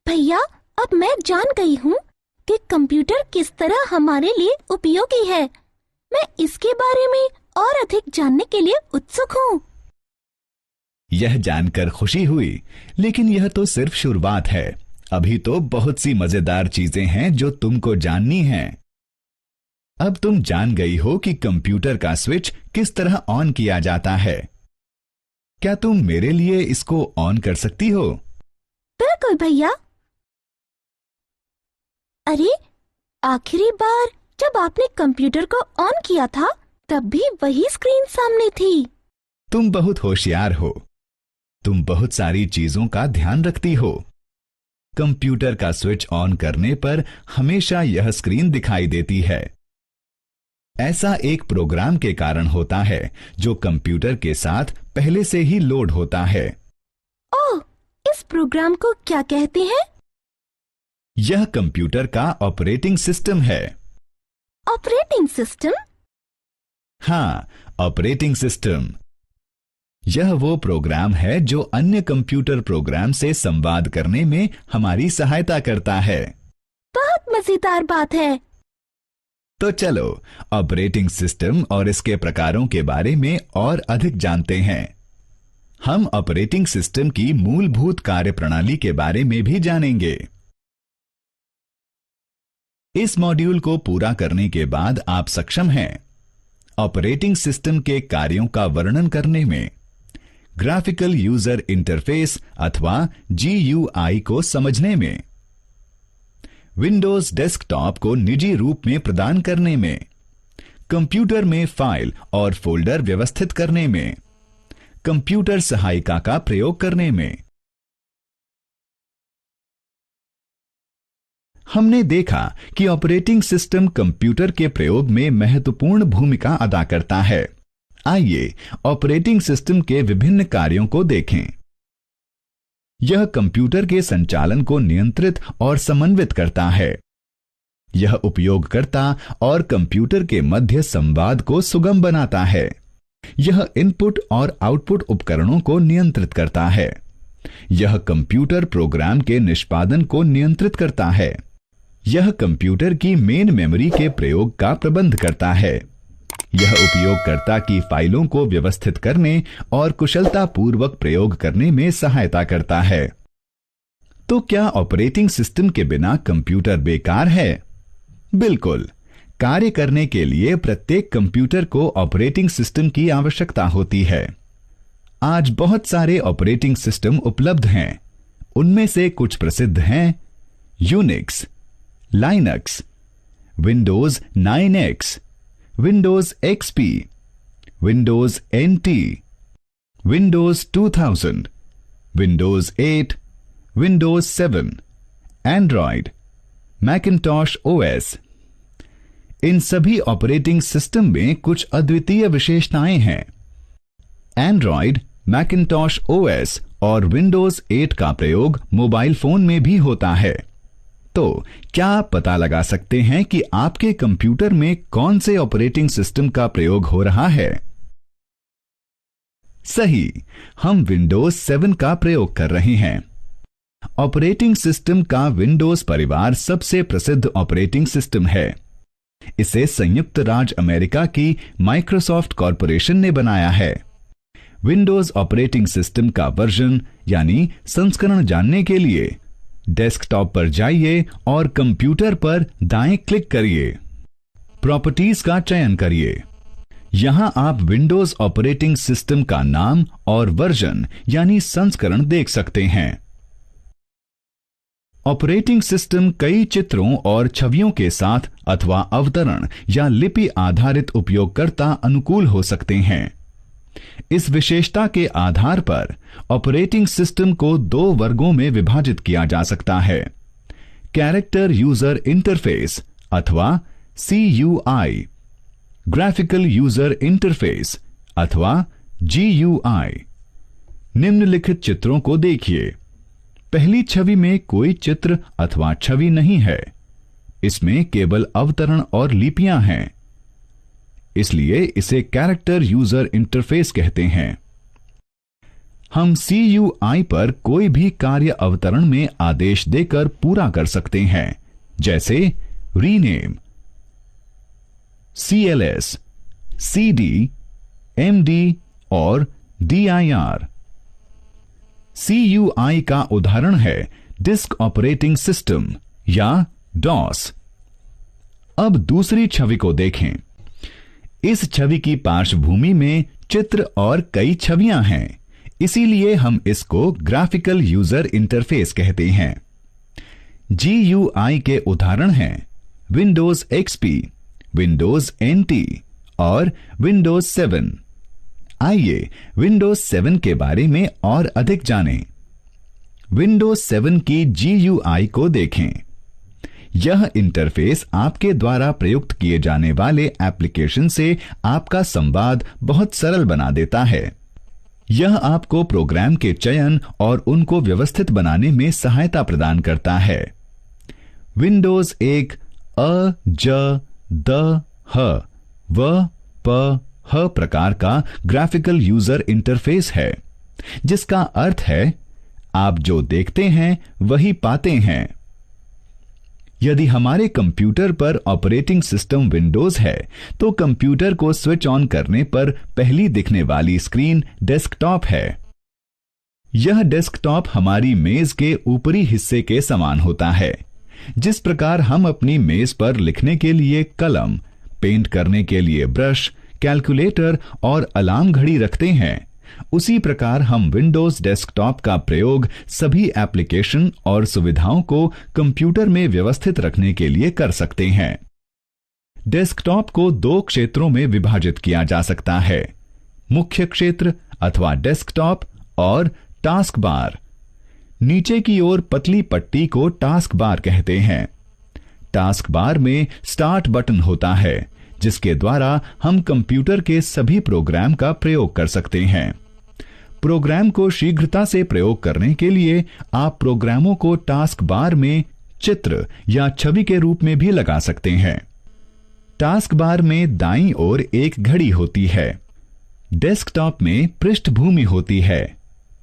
भैया, अब मैं जान गई हूँ कि कंप्यूटर किस तरह हमारे लिए उपयोगी है। मैं इसके बारे में और अधिक जानने के लिए उत्सुक हूँ। यह जानकर खुशी हुई, लेकिन यह तो सिर्फ शुरुआत है। अभी तो बहुत सी मजेदार चीजें हैं जो तुमको जाननी हैं। अब तुम जान गई हो कि कंप्यूटर का स्विच किस तरह ऑन किया जाता है। क्या तुम मेरे लिए इसको ऑन कर सकती हो? बिल्कुल भैया। अरे, आखिरी बार जब आपने कंप्यूटर को ऑन किया था तब भी वही स्क्रीन सामने थी। तुम बहुत होशियार हो। तुम बहुत सारी चीजों का ध्यान रखती हो। कंप्यूटर का स्विच ऑन करने पर हमेशा यह स्क्रीन दिखाई देती है। ऐसा एक प्रोग्राम के कारण होता है जो कंप्यूटर के साथ पहले से ही लोड होता है। ओह, इस प्रोग्राम को क्या कहते हैं? यह कंप्यूटर का ऑपरेटिंग सिस्टम है। Operating system? हाँ, ऑपरेटिंग सिस्टम। यह वो प्रोग्राम है जो अन्य कंप्यूटर प्रोग्राम से संवाद करने में हमारी सहायता करता है। बहुत मजेदार बात है। तो चलो ऑपरेटिंग सिस्टम और इसके प्रकारों के बारे में और अधिक जानते हैं। हम ऑपरेटिंग सिस्टम की मूलभूत कार्यप्रणाली के बारे में भी जानेंगे। इस मॉड्यूल को पूरा करने के बाद आप सक्षम हैं ऑपरेटिंग सिस्टम के कार्यों का वर्णन करने में, ग्राफिकल यूजर इंटरफेस अथवा GUI को समझने में, विंडोज डेस्कटॉप को निजी रूप में प्रदान करने में, कंप्यूटर में फाइल और फोल्डर व्यवस्थित करने में, कंप्यूटर सहायिका का प्रयोग करने में। हमने देखा कि ऑपरेटिंग सिस्टम कंप्यूटर के प्रयोग में महत्वपूर्ण भूमिका अदा करता है। आइए ऑपरेटिंग सिस्टम के विभिन्न कार्यों को देखें। यह कंप्यूटर के संचालन को नियंत्रित और समन्वित करता है। यह उपयोगकर्ता और कंप्यूटर के मध्य संवाद को सुगम बनाता है। यह इनपुट और आउटपुट उपकरणों को नियंत्रित करता है। यह कंप्यूटर प्रोग्राम के निष्पादन को नियंत्रित करता है। यह कंप्यूटर की मेन मेमोरी के प्रयोग का प्रबंध करता है। यह उपयोगकर्ता की फाइलों को व्यवस्थित करने और कुशलतापूर्वक प्रयोग करने में सहायता करता है। तो क्या ऑपरेटिंग सिस्टम के बिना कंप्यूटर बेकार है? बिल्कुल। कार्य करने के लिए प्रत्येक कंप्यूटर को ऑपरेटिंग सिस्टम की आवश्यकता होती है। आज बहुत सारे ऑपरेटिंग सिस्टम उपलब्ध हैं। उनमें से कुछ प्रसिद्ध हैं Unix, Linux, Windows 9X, Windows XP, Windows NT, Windows 2000, Windows 8, Windows 7, Android, Macintosh OS। इन सभी ऑपरेटिंग सिस्टम में कुछ अद्वितीय विशेषताएं हैं। एंड्रॉयड, मैकिन्टॉश OS और विंडोज 8 का प्रयोग मोबाइल फोन में भी होता है। तो क्या आप पता लगा सकते हैं कि आपके कंप्यूटर में कौन से ऑपरेटिंग सिस्टम का प्रयोग हो रहा है? सही, हम विंडोज 7 का प्रयोग कर रहे हैं। ऑपरेटिंग सिस्टम का विंडोज परिवार सबसे प्रसिद्ध ऑपरेटिंग सिस्टम है। इसे संयुक्त राज्य अमेरिका की माइक्रोसॉफ्ट कॉरपोरेशन ने बनाया है। विंडोज ऑपरेटिंग सिस्टम का वर्जन यानी संस्करण जानने के लिए डेस्कटॉप पर जाइए और कंप्यूटर पर दाएं क्लिक करिए। प्रॉपर्टीज का चयन करिए। यहां आप विंडोज ऑपरेटिंग सिस्टम का नाम और वर्जन यानी संस्करण देख सकते हैं। ऑपरेटिंग सिस्टम कई चित्रों और छवियों के साथ अथवा अवतरण या लिपि आधारित उपयोगकर्ता अनुकूल हो सकते हैं। इस विशेषता के आधार पर ऑपरेटिंग सिस्टम को दो वर्गों में विभाजित किया जा सकता है, कैरेक्टर यूजर इंटरफेस अथवा CUI, ग्राफिकल यूजर इंटरफेस अथवा GUI। निम्नलिखित चित्रों को देखिए। पहली छवि में कोई चित्र अथवा छवि नहीं है। इसमें केवल अवतरण और लिपियां हैं, इसलिए इसे कैरेक्टर यूजर इंटरफेस कहते हैं। हम CUI पर कोई भी कार्य अवतरण में आदेश देकर पूरा कर सकते हैं, जैसे रीनेम, CLS, CD, MD और DIR। CUI का उदाहरण है डिस्क ऑपरेटिंग सिस्टम या DOS। अब दूसरी छवि को देखें। इस छवि की पार्श्वभूमि में चित्र और कई छवियां हैं, इसीलिए हम इसको ग्राफिकल यूजर इंटरफेस कहते हैं। GUI के उदाहरण हैं विंडोज XP, विंडोज NT और विंडोज 7। आइए विंडोज 7 के बारे में और अधिक जानें। विंडोज 7 की GUI को देखें। यह इंटरफेस आपके द्वारा प्रयुक्त किए जाने वाले एप्लीकेशन से आपका संवाद बहुत सरल बना देता है। यह आपको प्रोग्राम के चयन और उनको व्यवस्थित बनाने में सहायता प्रदान करता है। विंडोज एक अ, ज, द, ह, व, प, ह प्रकार का ग्राफिकल यूजर इंटरफेस है, जिसका अर्थ है आप जो देखते हैं वही पाते हैं। यदि हमारे कंप्यूटर पर ऑपरेटिंग सिस्टम विंडोज है, तो कंप्यूटर को स्विच ऑन करने पर पहली दिखने वाली स्क्रीन डेस्कटॉप है। यह डेस्कटॉप हमारी मेज के ऊपरी हिस्से के समान होता है। जिस प्रकार हम अपनी मेज पर लिखने के लिए कलम, पेंट करने के लिए ब्रश, कैलकुलेटर और अलार्म घड़ी रखते हैं, उसी प्रकार हम विंडोज डेस्कटॉप का प्रयोग सभी एप्लीकेशन और सुविधाओं को कंप्यूटर में व्यवस्थित रखने के लिए कर सकते हैं। डेस्कटॉप को दो क्षेत्रों में विभाजित किया जा सकता है, मुख्य क्षेत्र अथवा डेस्कटॉप और टास्क बार। नीचे की ओर पतली पट्टी को टास्क बार कहते हैं। टास्क बार में स्टार्ट बटन होता है, जिसके द्वारा हम कंप्यूटर के सभी प्रोग्राम का प्रयोग कर सकते हैं। प्रोग्राम को शीघ्रता से प्रयोग करने के लिए आप प्रोग्रामों को टास्क बार में चित्र या छवि के रूप में भी लगा सकते हैं। टास्क बार में दाईं ओर एक घड़ी होती है। डेस्कटॉप में पृष्ठभूमि होती है।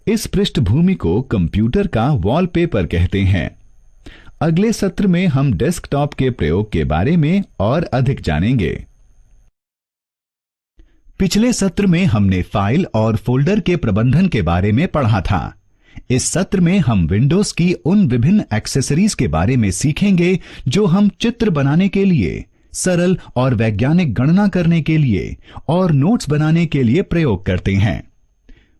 इस पृष्ठभूमि को कंप्यूटर का वॉलपेपर कहते हैं। अगले सत्र में हम डेस्कटॉप के प्रयोग के बारे में और अधिक जानेंगे। पिछले सत्र में हमने फाइल और फोल्डर के प्रबंधन के बारे में पढ़ा था। इस सत्र में हम विंडोज की उन विभिन्न एक्सेसरीज के बारे में सीखेंगे जो हम चित्र बनाने के लिए, सरल और वैज्ञानिक गणना करने के लिए और नोट्स बनाने के लिए प्रयोग करते हैं।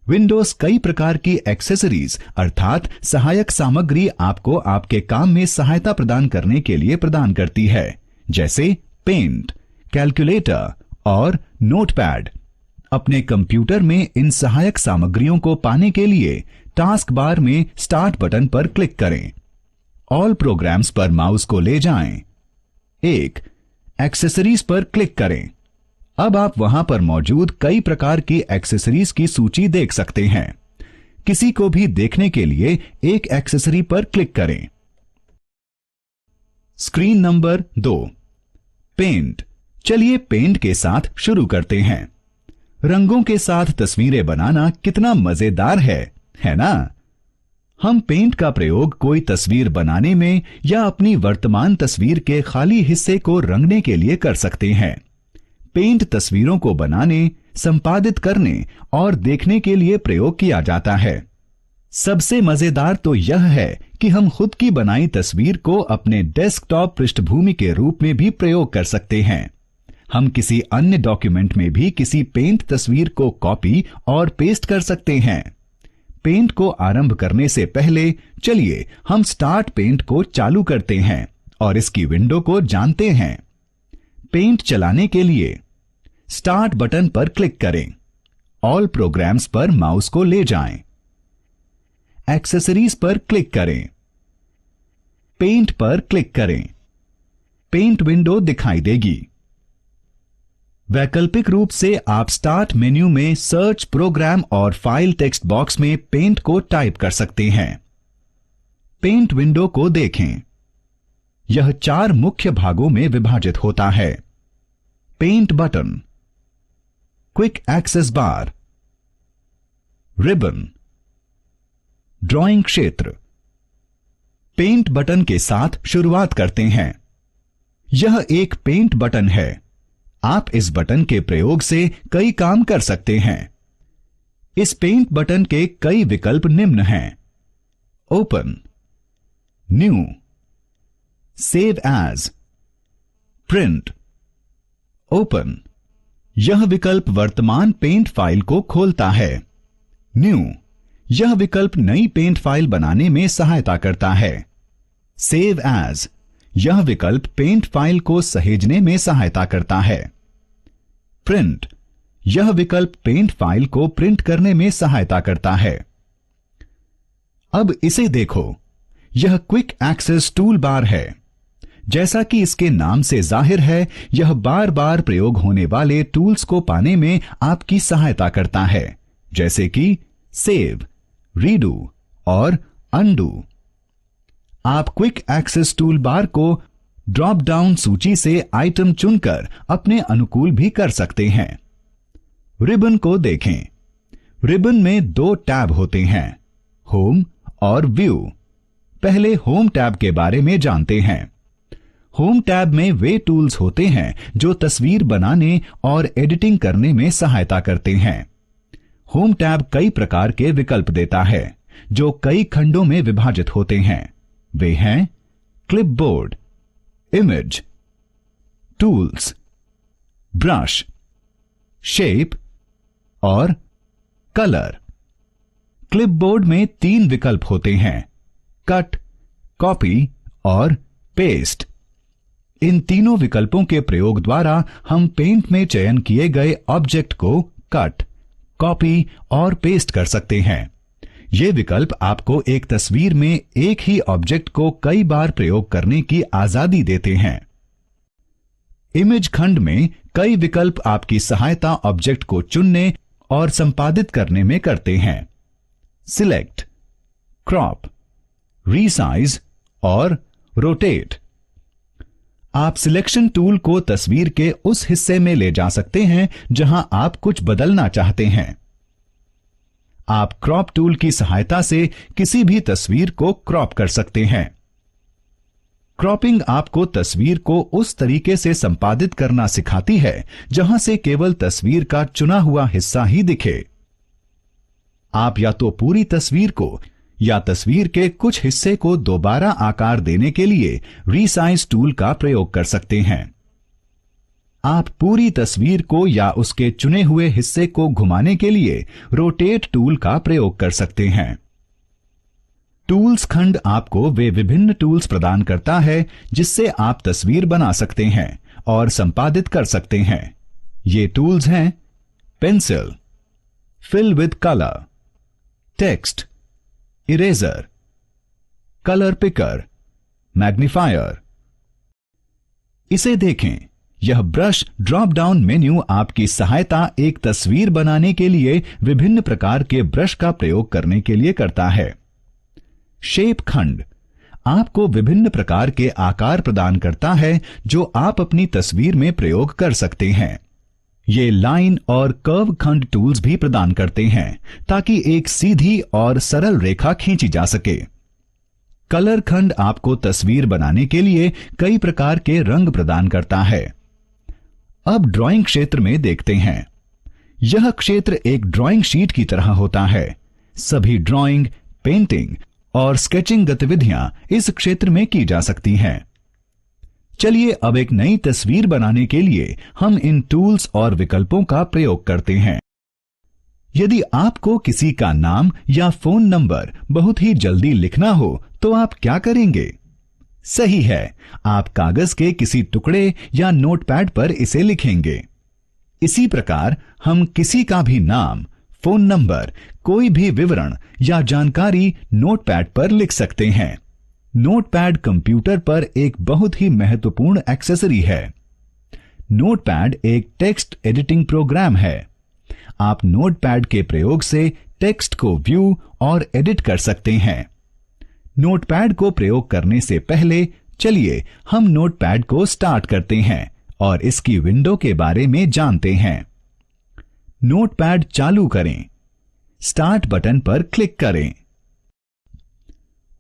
विंडोज कई प्रकार की एक्सेसरीज अर्थात सहायक सामग्री आपको आपके काम में सहायता प्रदान करने के लिए प्रदान करती है, जैसे पेंट, कैलकुलेटर और नोटपैड। अपने कंप्यूटर में इन सहायक सामग्रियों को पाने के लिए टास्क बार में स्टार्ट बटन पर क्लिक करें। ऑल प्रोग्राम्स पर माउस को ले जाएं। एक्सेसरीज पर क्लिक करें। अब आप वहां पर मौजूद कई प्रकार की एक्सेसरीज की सूची देख सकते हैं। किसी को भी देखने के लिए एक एक्सेसरी पर क्लिक करें। Screen number 2, paint. चलिए पेंट के साथ शुरू करते हैं। रंगों के साथ तस्वीरें बनाना कितना मजेदार है ना? हम पेंट का प्रयोग कोई तस्वीर बनाने में या अपनी वर्तमान तस्वीर के खाली हिस्से को रंगने के लिए कर सकते हैं। पेंट तस्वीरों को बनाने, संपादित करने और देखने के लिए प्रयोग किया जाता है। सबसे मजेदार तो यह है कि हम खुद की बनाई तस्वीर को अपने डेस्कटॉप पृष्ठभूमि के रूप में भी प्रयोग कर सकते हैं। हम किसी अन्य डॉक्यूमेंट में भी किसी पेंट तस्वीर को कॉपी और पेस्ट कर सकते हैं। पेंट को आरंभ करने से पहले चलिए हम स्टार्ट पेंट को चालू करते हैं और इसकी विंडो को जानते हैं। पेंट चलाने के लिए स्टार्ट बटन पर क्लिक करें। ऑल प्रोग्राम्स पर माउस को ले जाएं। एक्सेसरीज पर क्लिक करें। पेंट पर क्लिक करें। पेंट विंडो दिखाई देगी। वैकल्पिक रूप से आप स्टार्ट मेन्यू में सर्च, प्रोग्राम और फाइल टेक्स्ट बॉक्स में पेंट को टाइप कर सकते हैं। पेंट विंडो को देखें। यह 4 मुख्य भागों में विभाजित होता है। पेंट बटन, क्विक एक्सेस बार, रिबन, ड्राइंग क्षेत्र। पेंट बटन के साथ शुरुआत करते हैं। यह एक पेंट बटन है। आप इस बटन के प्रयोग से कई काम कर सकते हैं। इस पेंट बटन के कई विकल्प निम्न हैं: open, new, save as, print. Open, यह विकल्प वर्तमान पेंट फाइल को खोलता है। न्यू, यह विकल्प नई पेंट फाइल बनाने में सहायता करता है। सेव एज, यह विकल्प पेंट फाइल को सहेजने में सहायता करता है। प्रिंट, यह विकल्प पेंट फाइल को प्रिंट करने में सहायता करता है। अब इसे देखो, यह क्विक एक्सेस टूल बार है। जैसा कि इसके नाम से जाहिर है, यह बार बार प्रयोग होने वाले टूल्स को पाने में आपकी सहायता करता है, जैसे कि सेव, रीडू और अनडू। आप क्विक एक्सेस टूल बार को ड्रॉप डाउन सूची से आइटम चुनकर अपने अनुकूल भी कर सकते हैं। रिबन को देखें। रिबन में 2 टैब होते हैं, होम और व्यू। पहले होम टैब के बारे में जानते हैं। होम टैब में वे टूल्स होते हैं जो तस्वीर बनाने और एडिटिंग करने में सहायता करते हैं। होम टैब कई प्रकार के विकल्प देता है जो कई खंडों में विभाजित होते हैं। वे हैं clipboard, image, tools, brush, shape और कलर। क्लिपबोर्ड में 3 विकल्प होते हैं: कट, कॉपी और पेस्ट। इन तीनों विकल्पों के प्रयोग द्वारा हम पेंट में चयन किए गए ऑब्जेक्ट को कट, कॉपी और पेस्ट कर सकते हैं। ये विकल्प आपको एक तस्वीर में एक ही ऑब्जेक्ट को कई बार प्रयोग करने की आजादी देते हैं। इमेज खंड में कई विकल्प आपकी सहायता ऑब्जेक्ट को चुनने और संपादित करने में करते हैं: सिलेक्ट, क्रॉप, रीसाइज और रोटेट। आप सिलेक्शन टूल को तस्वीर के उस हिस्से में ले जा सकते हैं जहां आप कुछ बदलना चाहते हैं। आप क्रॉप टूल की सहायता से किसी भी तस्वीर को क्रॉप कर सकते हैं। क्रॉपिंग आपको तस्वीर को उस तरीके से संपादित करना सिखाती है जहां से केवल तस्वीर का चुना हुआ हिस्सा ही दिखे। आप या तो पूरी तस्वीर को या तस्वीर के कुछ हिस्से को दोबारा आकार देने के लिए रीसाइज टूल का प्रयोग कर सकते हैं। आप पूरी तस्वीर को या उसके चुने हुए हिस्से को घुमाने के लिए रोटेट टूल का प्रयोग कर सकते हैं। टूल्स खंड आपको वे विभिन्न टूल्स प्रदान करता है जिससे आप तस्वीर बना सकते हैं और संपादित कर सकते हैं। ये टूल्स हैं: pencil, fill with colour, text, eraser, colour picker, magnifier. इसे देखें, यह ब्रश ड्रॉप डाउन मेन्यू आपकी सहायता एक तस्वीर बनाने के लिए विभिन्न प्रकार के ब्रश का प्रयोग करने के लिए करता है। शेप खंड आपको विभिन्न प्रकार के आकार प्रदान करता है जो आप अपनी तस्वीर में प्रयोग कर सकते हैं। ये लाइन और कर्व खंड टूल्स भी प्रदान करते हैं ताकि एक सीधी और सरल रेखा खींची जा सके। कलर खंड आपको तस्वीर बनाने के लिए कई प्रकार के रंग प्रदान करता है। अब ड्राइंग क्षेत्र में देखते हैं। यह क्षेत्र एक ड्राइंग शीट की तरह होता है। सभी ड्राइंग, पेंटिंग और स्केचिंग गतिविधियां इस क्षेत्र में की जा सकती हैं। चलिए अब एक नई तस्वीर बनाने के लिए हम इन टूल्स और विकल्पों का प्रयोग करते हैं। यदि आपको किसी का नाम या फोन नंबर बहुत ही जल्दी लिखना हो तो आप क्या करेंगे? सही है, आप कागज के किसी टुकड़े या नोटपैड पर इसे लिखेंगे। इसी प्रकार हम किसी का भी नाम, फोन नंबर, कोई भी विवरण या जानकारी नोटपैड पर लिख सकते हैं। नोटपैड कंप्यूटर पर एक बहुत ही महत्वपूर्ण एक्सेसरी है। नोटपैड एक टेक्स्ट एडिटिंग प्रोग्राम है। आप नोटपैड के प्रयोग से टेक्स्ट को व्यू और एडिट कर सकते हैं। नोटपैड को प्रयोग करने से पहले चलिए हम नोटपैड को स्टार्ट करते हैं और इसकी विंडो के बारे में जानते हैं। नोटपैड चालू करें। स्टार्ट बटन पर क्लिक करें।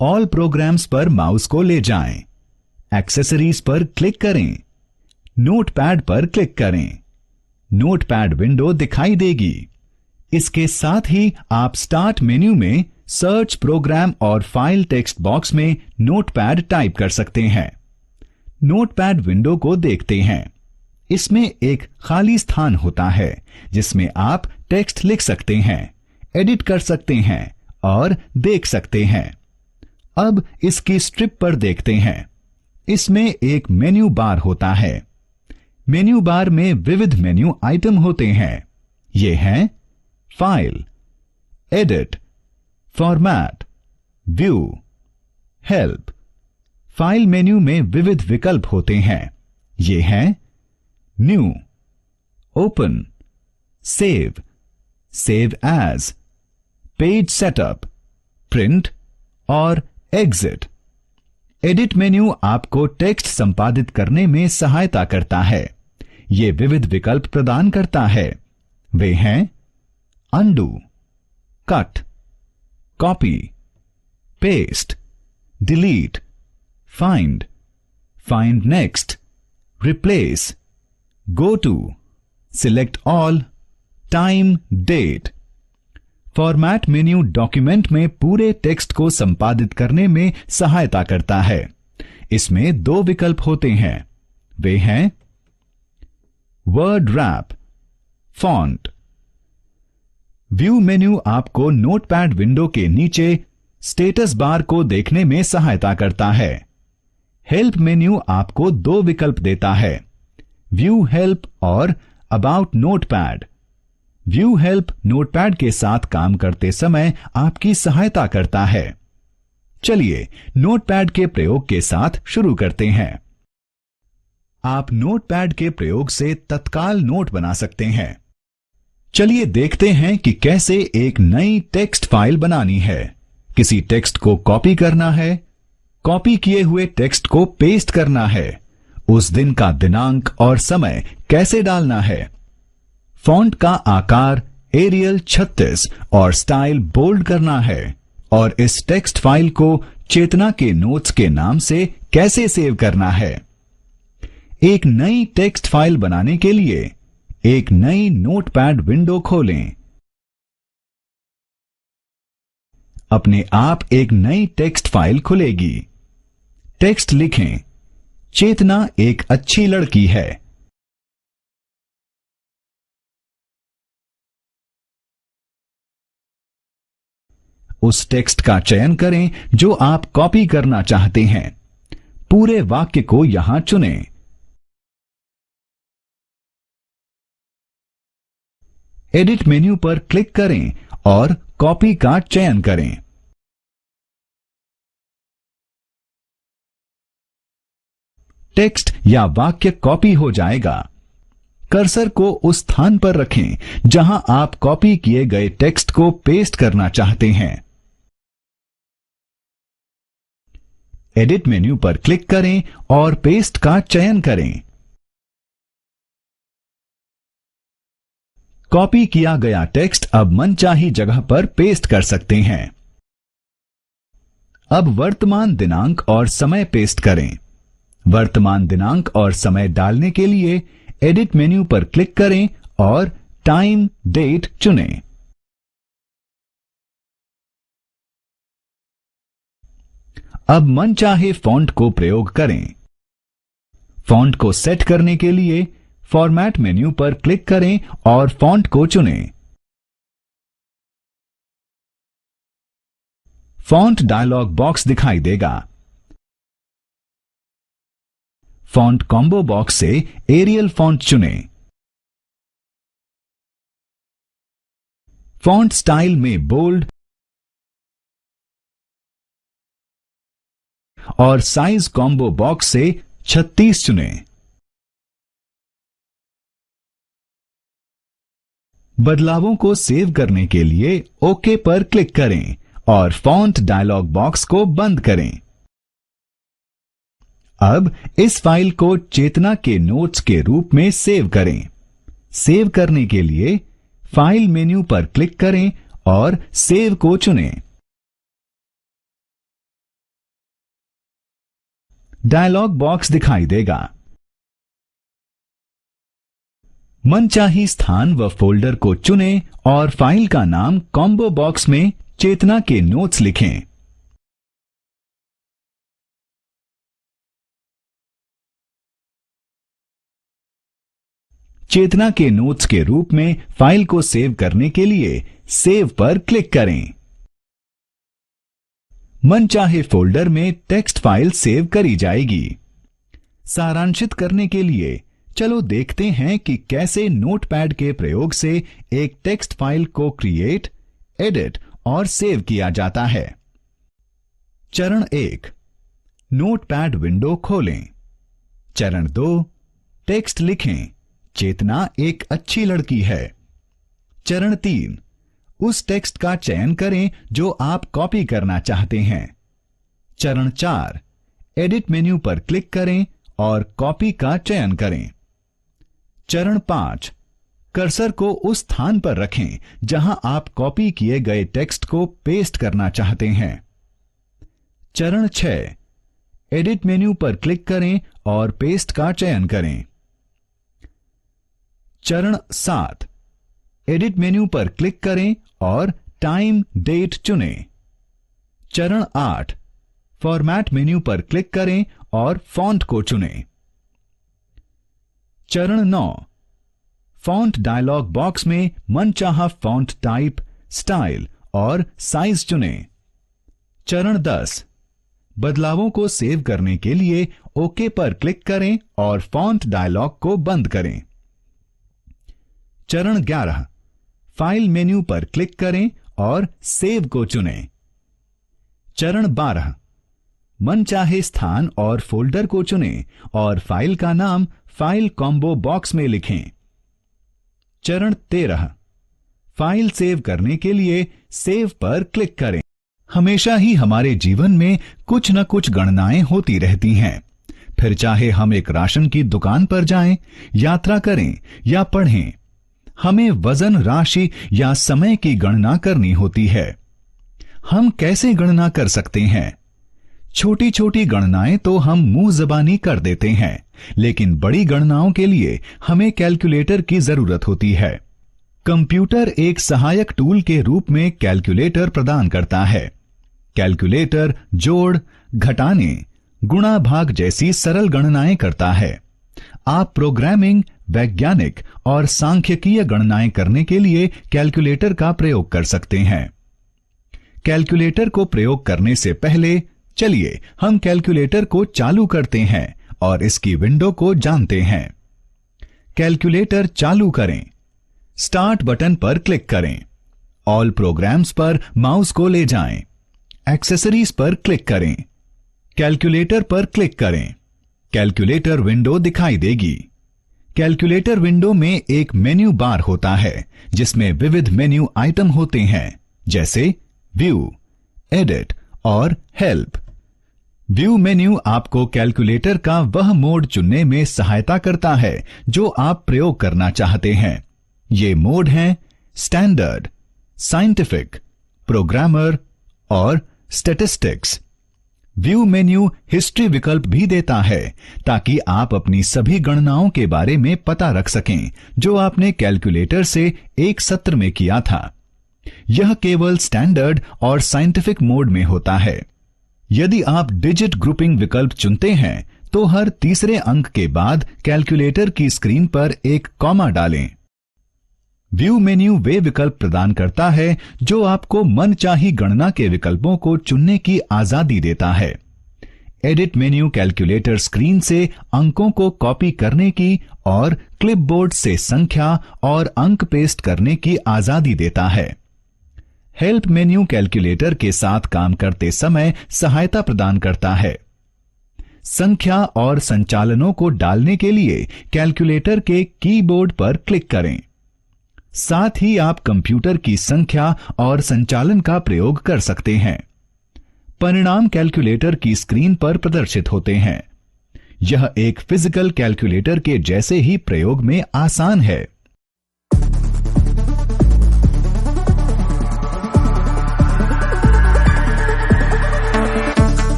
ऑल प्रोग्राम्स पर माउस को ले जाएं। एक्सेसरीज पर क्लिक करें। नोटपैड पर क्लिक करें। नोटपैड विंडो दिखाई देगी। इसके साथ ही आप स्टार्ट मेन्यू में सर्च प्रोग्राम और फाइल टेक्स्ट बॉक्स में नोटपैड टाइप कर सकते हैं। नोटपैड विंडो को देखते हैं। इसमें एक खाली स्थान होता है जिसमें आप टेक्स्ट लिख सकते हैं, एडिट कर सकते हैं और देख सकते हैं। अब इसकी स्ट्रिप पर देखते हैं। इसमें एक मेन्यू बार होता है। मेन्यू बार में विविध मेन्यू आइटम होते हैं। ये हैं file, edit, format, view, help. File menu में विविध विकल्प होते हैं। ये हैं new, open, save, save as, page setup, print और एग्जिट। एडिट मेन्यू आपको टेक्स्ट संपादित करने में सहायता करता है। ये विविध विकल्प प्रदान करता है। वे हैं undo, cut, copy, paste, delete, find, find next, replace, go to, select all, time, date. Format menu document में पूरे टेक्स्ट को संपादित करने में सहायता करता है। इसमें 2 विकल्प होते हैं। वे हैं word rap, font. View menu आपको नोटपैड विंडो के नीचे स्टेटस बार को देखने में सहायता करता है। हेल्प मेन्यू आपको 2 विकल्प देता है, व्यू हेल्प और about notepad. View help notepad के साथ काम करते समय आपकी सहायता करता है। चलिए नोटपैड के प्रयोग के साथ शुरू करते हैं। आप नोटपैड के प्रयोग से तत्काल नोट बना सकते हैं। चलिए देखते हैं कि कैसे एक नई टेक्स्ट फाइल बनानी है। किसी टेक्स्ट को कॉपी करना है, कॉपी किए हुए टेक्स्ट को पेस्ट करना है, उस दिन का दिनांक और समय कैसे डालना है, फॉन्ट का आकार एरियल 36 और स्टाइल बोल्ड करना है, और इस टेक्स्ट फाइल को चेतना के नोट्स के नाम से कैसे सेव करना है। एक नई टेक्स्ट फाइल बनाने के लिए एक नई नोटपैड विंडो खोलें। अपने आप एक नई टेक्स्ट फाइल खुलेगी। टेक्स्ट लिखें, चेतना एक अच्छी लड़की है। उस टेक्स्ट का चयन करें जो आप कॉपी करना चाहते हैं। पूरे वाक्य को यहां चुनें। एडिट मेन्यू पर क्लिक करें और कॉपी का चयन करें। टेक्स्ट या वाक्य कॉपी हो जाएगा। कर्सर को उस स्थान पर रखें जहां आप कॉपी किए गए टेक्स्ट को पेस्ट करना चाहते हैं। एडिट मेन्यू पर क्लिक करें और पेस्ट का चयन करें। कॉपी किया गया टेक्स्ट अब मनचाही जगह पर पेस्ट कर सकते हैं। अब वर्तमान दिनांक और समय पेस्ट करें। वर्तमान दिनांक और समय डालने के लिए एडिट मेन्यू पर क्लिक करें और टाइम डेट चुनें। अब मनचाहे फॉन्ट को प्रयोग करें। फॉन्ट को सेट करने के लिए फॉर्मेट मेन्यू पर क्लिक करें और फॉन्ट को चुनें। फॉन्ट डायलॉग बॉक्स दिखाई देगा। फॉन्ट कॉम्बो बॉक्स से एरियल फॉन्ट चुनें। फॉन्ट स्टाइल में बोल्ड और साइज कॉम्बो बॉक्स से 36 चुनें। बदलावों को सेव करने के लिए ओके पर क्लिक करें और फॉन्ट डायलॉग बॉक्स को बंद करें। अब इस फाइल को चेतना के नोट्स के रूप में सेव करें। सेव करने के लिए फाइल मेन्यू पर क्लिक करें और सेव को चुनें। डायलॉग बॉक्स दिखाई देगा। मनचाही स्थान व फोल्डर को चुनें और फाइल का नाम कॉम्बो बॉक्स में चेतना के नोट्स लिखें। चेतना के नोट्स के रूप में फाइल को सेव करने के लिए सेव पर क्लिक करें। मनचाहे फोल्डर में टेक्स्ट फाइल सेव करी जाएगी। सारांशित करने के लिए चलो देखते हैं कि कैसे नोटपैड के प्रयोग से एक टेक्स्ट फाइल को क्रिएट, एडिट और सेव किया जाता है। चरण 1, नोटपैड विंडो खोलें। चरण 2, टेक्स्ट लिखें, चेतना एक अच्छी लड़की है। चरण 3, उस टेक्स्ट का चयन करें जो आप कॉपी करना चाहते हैं। चरण 4, एडिट मेन्यू पर क्लिक करें और कॉपी का चयन करें। चरण 5, कर्सर को उस स्थान पर रखें जहां आप कॉपी किए गए टेक्स्ट को पेस्ट करना चाहते हैं। चरण 6, एडिट मेन्यू पर क्लिक करें और पेस्ट का चयन करें। चरण 7, एडिट मेन्यू पर क्लिक करें और टाइम डेट चुनें। चरण 8, फॉर्मेट मेन्यू पर क्लिक करें और फॉन्ट को चुनें। चरण 9, फॉन्ट डायलॉग बॉक्स में मनचाहा फॉन्ट टाइप, स्टाइल और साइज चुनें। चरण 10, बदलावों को सेव करने के लिए ओके पर क्लिक करें और फॉन्ट डायलॉग को बंद करें। चरण 11, फाइल मेन्यू पर क्लिक करें और सेव को चुनें। चरण 12, मनचाहे स्थान और फोल्डर को चुनें और फाइल का नाम फाइल कॉम्बो बॉक्स में लिखें। चरण 13, फाइल सेव करने के लिए सेव पर क्लिक करें। हमेशा ही हमारे जीवन में कुछ न कुछ गणनाएं होती रहती हैं। फिर चाहे हम एक राशन की दुकान पर जाएं, यात्रा करें या पढ़ें, हमें वजन, राशि या समय की गणना करनी होती है। हम कैसे गणना कर सकते हैं? छोटी छोटी गणनाएं तो हम मुंह जबानी कर देते हैं, लेकिन बड़ी गणनाओं के लिए हमें कैलकुलेटर की जरूरत होती है। कंप्यूटर एक सहायक टूल के रूप में कैलकुलेटर प्रदान करता है। कैलकुलेटर जोड़, घटाने, गुणा भाग जैसी सरल गणनाएं करता है। आप प्रोग्रामिंग, वैज्ञानिक और सांख्यिकीय गणनाएं करने के लिए कैलकुलेटर का प्रयोग कर सकते हैं। कैलकुलेटर को प्रयोग करने से पहले चलिए हम कैलकुलेटर को चालू करते हैं और इसकी विंडो को जानते हैं। कैलकुलेटर चालू करें। स्टार्ट बटन पर क्लिक करें। ऑल प्रोग्राम्स पर माउस को ले जाएं। एक्सेसरीज पर क्लिक करें। कैलकुलेटर पर क्लिक करें। कैलकुलेटर विंडो दिखाई देगी। कैलकुलेटर विंडो में एक मेन्यू बार होता है जिसमें विविध मेन्यू आइटम होते हैं, जैसे व्यू, एडिट और हेल्प। व्यू मेन्यू आपको कैलकुलेटर का वह मोड चुनने में सहायता करता है जो आप प्रयोग करना चाहते हैं। ये मोड हैं स्टैंडर्ड, साइंटिफिक, प्रोग्रामर और स्टैटिस्टिक्स। व्यू मेन्यू हिस्ट्री विकल्प भी देता है ताकि आप अपनी सभी गणनाओं के बारे में पता रख सकें जो आपने कैलकुलेटर से एक सत्र में किया था। यह केवल स्टैंडर्ड और साइंटिफिक मोड में होता है। यदि आप डिजिट ग्रुपिंग विकल्प चुनते हैं तो हर तीसरे अंक के बाद कैलकुलेटर की स्क्रीन पर एक कॉमा डालें। व्यू मेन्यू वे विकल्प प्रदान करता है जो आपको मनचाही गणना के विकल्पों को चुनने की आजादी देता है। एडिट मेन्यू कैलकुलेटर स्क्रीन से अंकों को कॉपी करने की और क्लिपबोर्ड से संख्या और अंक पेस्ट करने की आजादी देता है। हेल्प मेन्यू कैलकुलेटर के साथ काम करते समय सहायता प्रदान करता है। संख्या और संचालनों को डालने के लिए कैलकुलेटर के कीबोर्ड पर क्लिक करें। साथ ही आप कंप्यूटर की संख्या और संचालन का प्रयोग कर सकते हैं। परिणाम कैलकुलेटर की स्क्रीन पर प्रदर्शित होते हैं। यह एक फिजिकल कैलकुलेटर के जैसे ही प्रयोग में आसान है।